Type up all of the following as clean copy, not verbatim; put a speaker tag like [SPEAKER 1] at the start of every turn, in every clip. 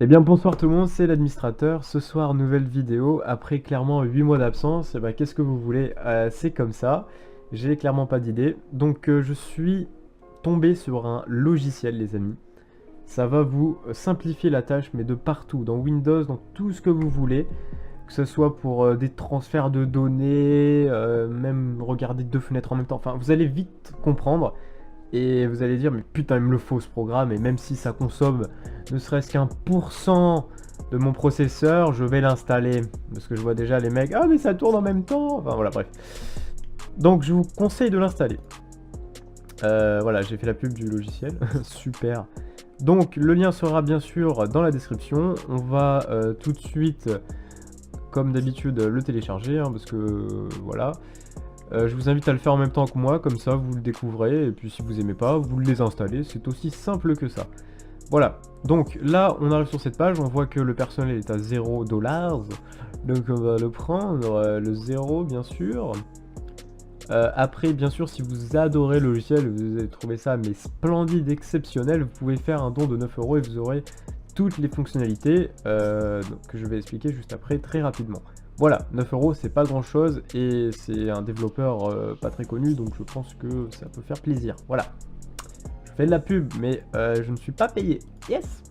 [SPEAKER 1] Eh bien bonsoir tout le monde, c'est l'administrateur. Ce soir, nouvelle vidéo. Après clairement 8 mois d'absence, eh ben, qu'est-ce que vous voulez? C'est comme ça. J'ai clairement pas d'idée. Donc je suis tombé sur un logiciel les amis. Ça va vous simplifier la tâche mais de partout. Dans Windows, dans tout ce que vous voulez. Que ce soit pour des transferts de données, même regarder deux fenêtres en même temps. Enfin, vous allez vite comprendre. Et vous allez dire, mais putain, il me le faut ce programme, et même si ça consomme ne serait-ce qu'un % de mon processeur, je vais l'installer. Parce que je vois déjà les mecs, ah mais ça tourne en même temps. Enfin voilà, bref. Donc je vous conseille de l'installer. Voilà, j'ai fait la pub du logiciel, super. Donc le lien sera bien sûr dans la description. On va tout de suite, comme d'habitude, le télécharger, hein, parce que voilà. Je vous invite à le faire en même temps que moi, comme ça vous le découvrez, et puis si vous aimez pas, vous le désinstallez, c'est aussi simple que ça. Voilà, donc là on arrive sur cette page, on voit que le personnel est à 0 $, donc on va le prendre, le 0 bien sûr. Après bien sûr si vous adorez le logiciel, vous avez trouvé ça mais splendide, exceptionnel, vous pouvez faire un don de 9 € et vous aurez toutes les fonctionnalités que je vais expliquer juste après très rapidement. Voilà, 9 € c'est pas grand chose et c'est un développeur pas très connu donc je pense que ça peut faire plaisir. Voilà, je fais de la pub mais je ne suis pas payé. Yes.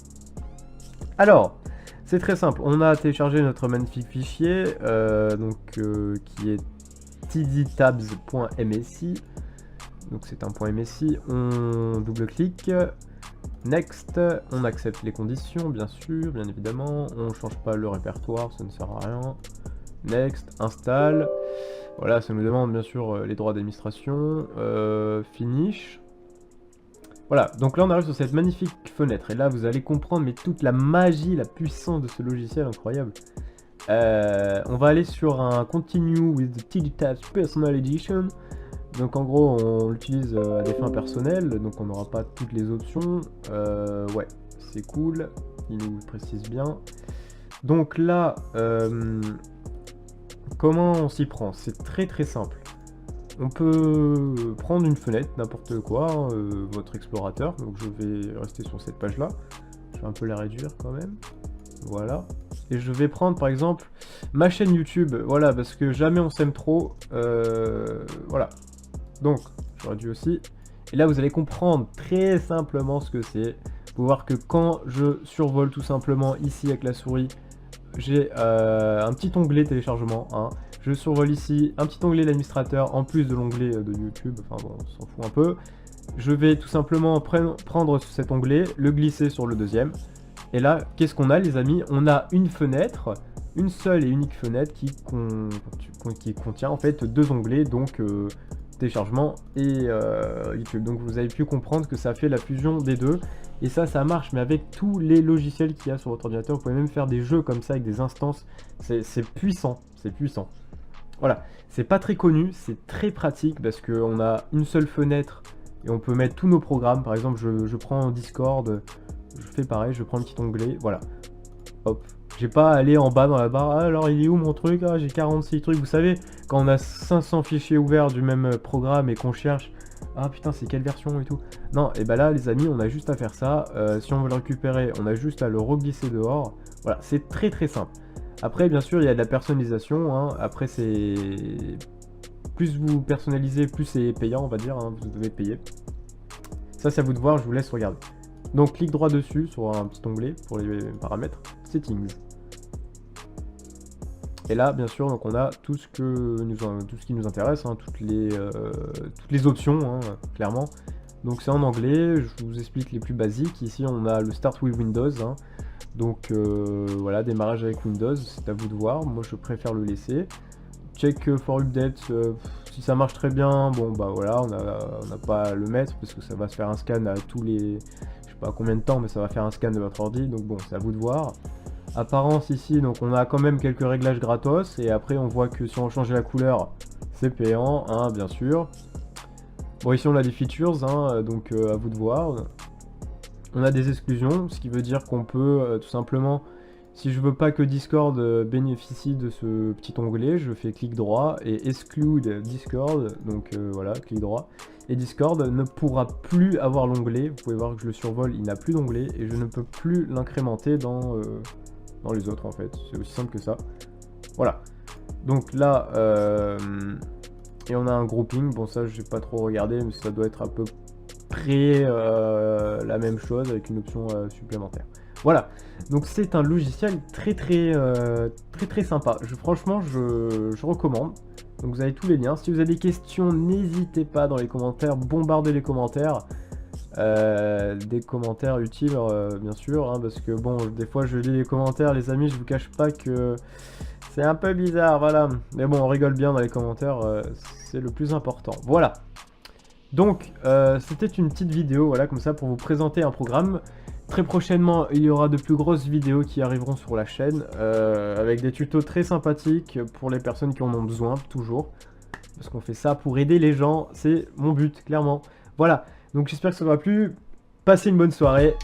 [SPEAKER 1] Alors, c'est très simple, on a téléchargé notre magnifique fichier qui est tdtabs.msi. Donc c'est un .msi, on double-clique. Next, on accepte les conditions, bien sûr, bien évidemment. On change pas le répertoire, ça ne sert à rien. Next, installe. Voilà, ça nous demande bien sûr les droits d'administration. Finish. Voilà, donc là on arrive sur cette magnifique fenêtre. Et là vous allez comprendre mais toute la magie, la puissance de ce logiciel incroyable. On va aller sur un Continue with the TDTabs Personal Edition. Donc en gros on l'utilise à des fins personnelles, donc on n'aura pas toutes les options. Ouais, c'est cool, il nous précise bien. Donc là, comment on s'y prend? C'est très très simple. On peut prendre une fenêtre, n'importe quoi, hein, votre explorateur. Donc je vais rester sur cette page là. Je vais un peu la réduire quand même. Voilà. Et je vais prendre par exemple ma chaîne YouTube. Voilà, parce que jamais on s'aime trop. Voilà. Donc, j'aurais dû aussi. Et là, vous allez comprendre très simplement ce que c'est. Vous voir que quand je survole tout simplement ici avec la souris, j'ai un petit onglet téléchargement. Hein. Je survole ici un petit onglet d'administrateur en plus de l'onglet de YouTube. Enfin bon, on s'en fout un peu. Je vais tout simplement prendre cet onglet, le glisser sur le deuxième. Et là, qu'est-ce qu'on a les amis? On a une fenêtre, une seule et unique fenêtre qui contient en fait deux onglets, donc téléchargement et YouTube. Donc vous avez pu comprendre que ça fait la fusion des deux. Et ça marche, mais avec tous les logiciels qu'il y a sur votre ordinateur, vous pouvez même faire des jeux comme ça avec des instances. C'est puissant, c'est puissant. Voilà, c'est pas très connu, c'est très pratique parce qu'on a une seule fenêtre et on peut mettre tous nos programmes. Par exemple, je prends Discord, je fais pareil, je prends un petit onglet, voilà. Hop. J'ai pas à aller en bas dans la barre, ah, alors il est où mon truc? Ah, j'ai 46 trucs. Vous savez, quand on a 500 fichiers ouverts du même programme et qu'on cherche, ah putain, c'est quelle version et tout. Non, et bah là, les amis, on a juste à faire ça. Si on veut le récupérer, on a juste à le reglisser dehors. Voilà, c'est très très simple. Après, bien sûr, il y a de la personnalisation. Hein. Après, c'est... Plus vous personnalisez, plus c'est payant, on va dire. Hein. Vous devez payer. Ça, c'est à vous de voir, je vous laisse regarder. Donc, clic droit dessus sur un petit onglet pour les paramètres. Settings. Et là, bien sûr, donc on a tout ce qui nous intéresse, hein, toutes les options, hein, clairement. Donc c'est en anglais, je vous explique les plus basiques. Ici, on a le Start with Windows. Hein. Donc voilà, démarrage avec Windows, c'est à vous de voir. Moi, je préfère le laisser. Check for update, si ça marche très bien, bon bah voilà, on n'a pas à le mettre parce que ça va se faire un scan à tous les... Je sais pas combien de temps, mais ça va faire un scan de votre ordi. Donc bon, c'est à vous de voir. Apparence ici, donc on a quand même quelques réglages gratos et après on voit que si on change la couleur, c'est payant, hein, bien sûr. Bon, ici on a des features, hein, donc à vous de voir. On a des exclusions, ce qui veut dire qu'on peut tout simplement, Si je veux pas que Discord bénéficie de ce petit onglet, je fais clic droit et exclude Discord, donc voilà, clic droit. Et Discord ne pourra plus avoir l'onglet, vous pouvez voir que je le survole, il n'a plus d'onglet et je ne peux plus l'incrémenter dans les autres en fait, c'est aussi simple que ça. Voilà, donc là, et on a un grouping, bon ça j'ai pas trop regardé, mais ça doit être à peu près la même chose avec une option supplémentaire. Voilà, donc c'est un logiciel très sympa. Franchement, je recommande. Donc vous avez tous les liens. Si vous avez des questions, n'hésitez pas dans les commentaires, bombardez les commentaires. Des commentaires utiles, bien sûr, hein, parce que bon, des fois je lis les commentaires, les amis, je vous cache pas que c'est un peu bizarre, voilà. Mais bon, on rigole bien dans les commentaires, c'est le plus important. Voilà. Donc, c'était une petite vidéo, voilà, comme ça, pour vous présenter un programme. Très prochainement, il y aura de plus grosses vidéos qui arriveront sur la chaîne, avec des tutos très sympathiques pour les personnes qui en ont besoin, toujours. Parce qu'on fait ça pour aider les gens, c'est mon but, clairement. Voilà, donc j'espère que ça vous a plu. Passez une bonne soirée.